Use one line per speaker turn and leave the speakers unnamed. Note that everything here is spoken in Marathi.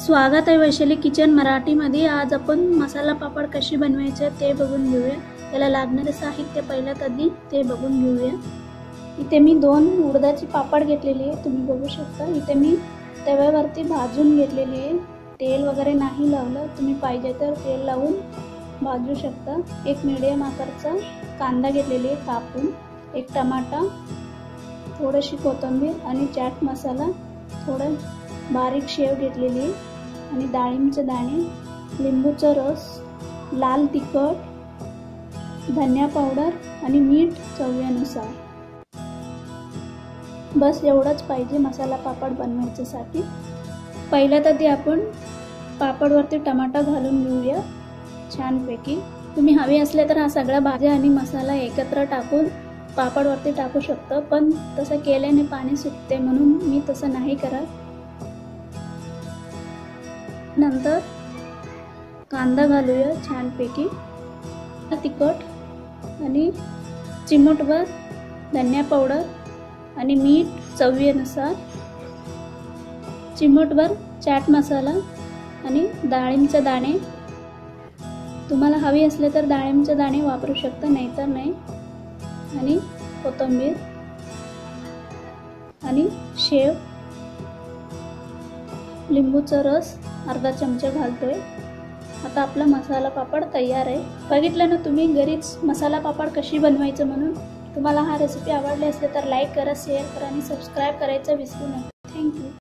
स्वागत आहे वैशाली किचन मराठीमध्ये। आज आपण मसाला पापड कशी बनवायचे ते बघून घेऊया। त्याला लागणारे साहित्य पहिल्यात आधी ते बघून घेऊया। इथे मी 2 उडदाची पापड घेतलेली आहे, तुम्ही बघू शकता। इथे मी तव्यावरती भाजून घेतलेली आहे, तेल वगैरे नाही लावलं, तुम्ही पाहिजे तर तेल लावून भाजू शकता। एक मीडियम आकाराचा कांदा घेतलेली आहे कापून, एक टमाटा, थोडीशी कोथिंबीर आणि चाट मसाला, थोडं बारीक शेव घेतलेली आहे आणि डाळिंबचे दाणे, लिंबूचा रस, लाल तिखट, धनिया पावडर आणि मीठ चवीनुसार। बस एवढंच पाहिजे मसाला पापड बनवायच्यासाठी। पहिल्यात आधी आपण पापडवरती टमाटा घालून घेऊया छानपैकी। तुम्ही हवे असले तर हा सगळा भाज्या आणि मसाला एकत्र टाकून पापडवरती टाकू शकता, पण तसं केल्याने पाणी सुटते म्हणून मी तसं नाही करत। नंतर कांदा घालूया छानपैकी, तिखट आणि चिमूटभर धनिया पावडर आणि मीठ चवीनुसार, चिमूटभर चाट मसाला आणि डाळिंबचे दाणे। तुम्हाला हवी असले तर डाळिंबचे दाणे वापरू शकता, नाहीतर नाही, आणि कोथिंबीर आणि शेव, लिंबूचा रस अर्धा चमचा घालतोय। आता आपला मसाला पापड तयार आहे। बघितलं ना तुम्ही घरीच मसाला पापड कशी बनवायचं म्हणून। तुम्हाला हा रेसिपी आवडली असेल तर लाईक करा, शेअर करा आणि सबस्क्राइब करायचं विसरू नका। थँक्यू।